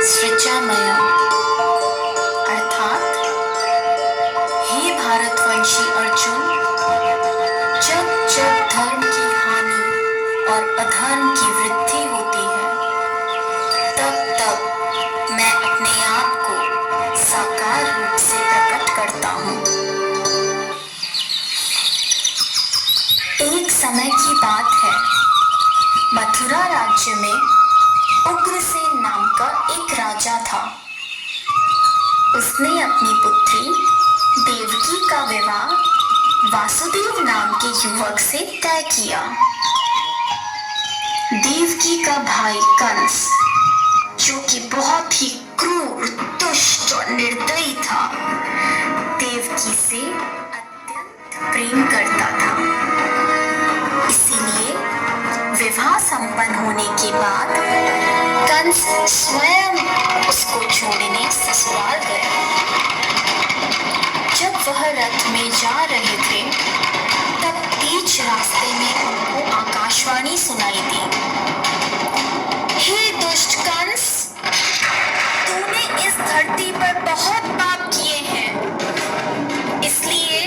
सृजामय अर्थात हे भारतवंशी अर्जुन, जब जब धर्म की हानि और अधर्म की वृद्धि होती है, तब तब मैं अपने आप को साकार रूप से प्रकट करता हूँ। एक समय की बात है, मथुरा राज्य में उग्रसेन नाम का एक राजा था। उसने अपनी पुत्री देवकी का विवाह वासुदेव नाम के युवक से तय किया। देवकी का भाई कंस, जो कि बहुत ही क्रूर, दुष्ट और निर्दयी था, देवकी से अत्यंत प्रेम करता था। इसीलिए विवाह संपन्न होने के बाद कंस स्वयं उसको छोड़ने ससुराल गया। जब वह रथ में जा रहे थे, तब बीच रास्ते में उनको आकाशवाणी सुनाई दी। हे दुष्ट कंस, तूने इस धरती पर बहुत पाप किए हैं, इसलिए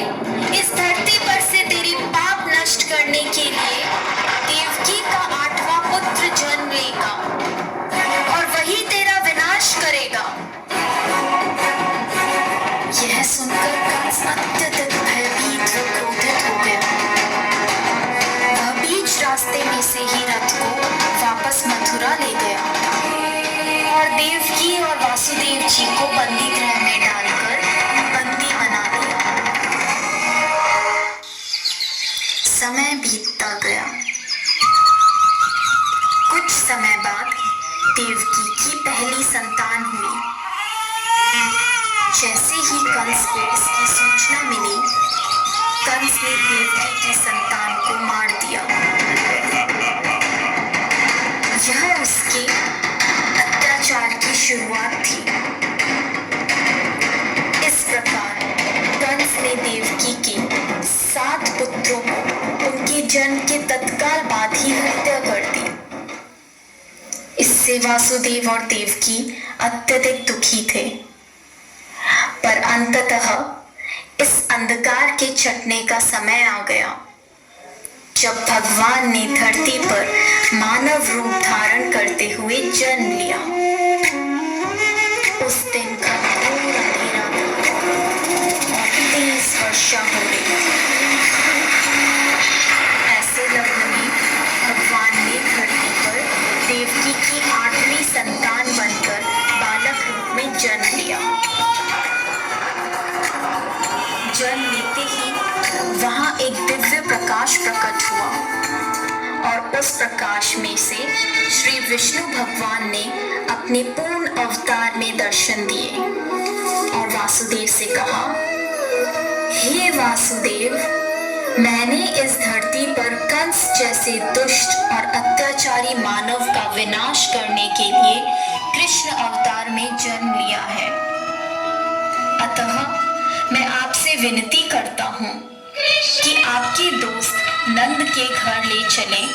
इस धरती पर से तेरी पाप नष्ट करने के लिए देवकी का 8वां पुत्र जन्म लेगा और वही तेरा विनाश करेगा। यह सुनकर कंस अत्यधिक भयभीत व क्रोधित हो गया। वह बीच रास्ते में से ही रथ को वापस मथुरा ले गया और देवकी और वासुदेव जी को बंदी गृह में डालकर बंदी बना दिया। समय बीतता गया। कुछ समय बाद देवकी की पहली संतान हुई। जैसे ही कंस को इसकी सूचना मिली, कंस ने देवकी की संतान को मार दिया। यह उसके अत्याचार की शुरुआत थी। इस प्रकार कंस ने देवकी के 7 पुत्रों को उनके जन्म के तत्काल बाद ही हत्या कर दी। इससे वासुदेव और देवकी अत्यधिक दुखी थे। पर अंततः इस अंधकार के छटने का समय आ गया, जब भगवान ने धरती पर मानव रूप धारण करते हुए जन्म लिया। उस दिन का घोर अंधेरा था और तेज वर्षा हो रही थी। ऐसे लग्न में भगवान ने धरती पर देवकी की 8वीं संतान बनकर बालक रूप में जन्म लिया। जन्म लेते ही वहां एक दिव्य प्रकाश प्रकट हुआ और उस प्रकाश में से श्री विष्णु भगवान ने अपने पूर्ण अवतार में दर्शन दिए और वासुदेव से कहा, हे वासुदेव, मैंने इस धरती पर कंस जैसे दुष्ट और अत्याचारी मानव का विनाश करने के लिए कृष्ण अवतार में जन्म लिया है। अतः मैं आपसे विनती करता हूँ कि आपके दोस्त नंद के घर ले चलें,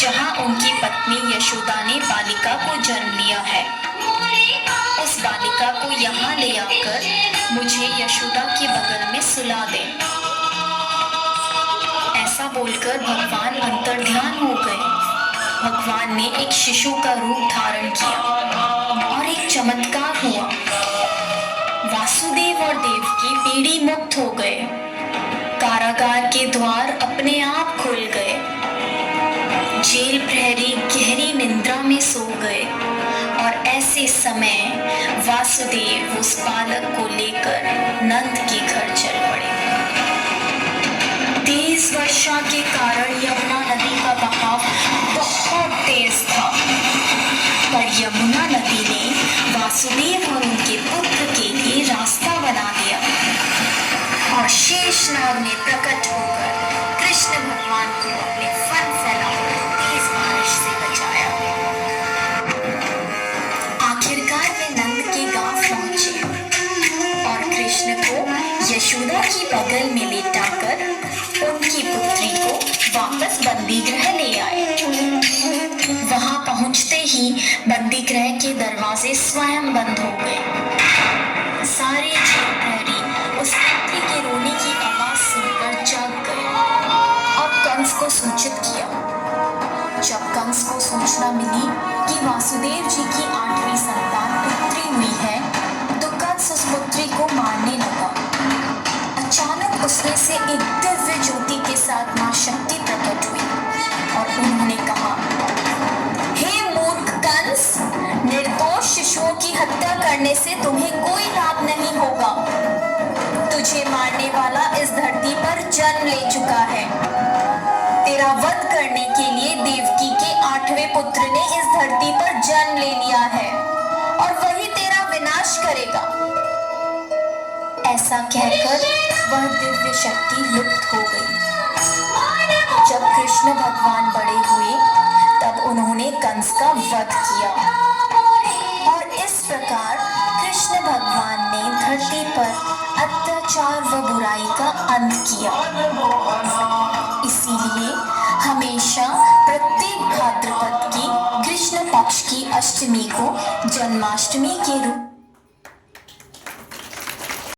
जहाँ उनकी पत्नी यशोदा ने बालिका को जन्म लिया है। उस बालिका को यहाँ ले आकर मुझे यशोदा के बगल में सुला दें। ऐसा बोलकर भगवान अंतर्ध्यान हो गए। भगवान ने एक शिशु का रूप धारण किया और एक चमत्कार हुआ। वासुदेव और देवकी पीड़ी मुक्त हो गए। कारागार के द्वार अपने आप खुल गए। जेल प्रहरी गहरी निद्रा में सो गए और ऐसे समय वासुदेव उस बालक को लेकर नंद के घर चल पड़े। तेज वर्षा के कारण यमुना नदी का बहाव बहुत तेज था, पर यमुना नदी ने वासुदेव और उनके पुत्र के लिए रास्ता बना दिया और शेषनाग ने प्रकट होकर कृष्ण भगवान को अपने फन फैलाकर तेज बारिश से बचाया। आखिरकार वे नंद के गांव पहुंचे और कृष्ण को यशोदा की बगल में लेटाकर उनकी पुत्री को वापस बंदी गृह ले आए। वहां पहुंचते ही बंदी गृह के दरवाजे स्वयं बंद हो गए। सारे जेल प्रहरी उस पुत्री के रोने की आवाज सुनकर जाग गए और कंस को सूचित किया। जब कंस को सूचना मिली कि वासुदेव जी की 8वीं संतान पुत्री हुई है, तो कंस उस पुत्री को मारने लगा। अचानक उसमें से एक दिव्य ज्योति के साथ मां शक्ति प्रकट हुई और उन्होंने कहा, हे मूर्ख कंस, निर्दोष शिशुओं की हत्या करने से तुम्हें कोई लाभ नहीं होगा। तुझे मारने वाला इस धरती पर जन्म ले चुका है। तेरा वध करने के लिए देवकी के 8वें पुत्र ने इस धरती पर जन्म ले लिया है और वही तेरा विनाश करेगा। ऐसा कहकर वह दिव्य शक्ति लुप्त हो गई। जब कृष्ण भगवान बड़े हुए, तब उन्होंने कंस का वध किया और इस प्रकार कृष्ण भगवान ने धरती पर अत्याचार व बुराई का अंत किया। इसीलिए हमेशा प्रत्येक भाद्रपद की कृष्ण पक्ष की अष्टमी को जन्माष्टमी के रूप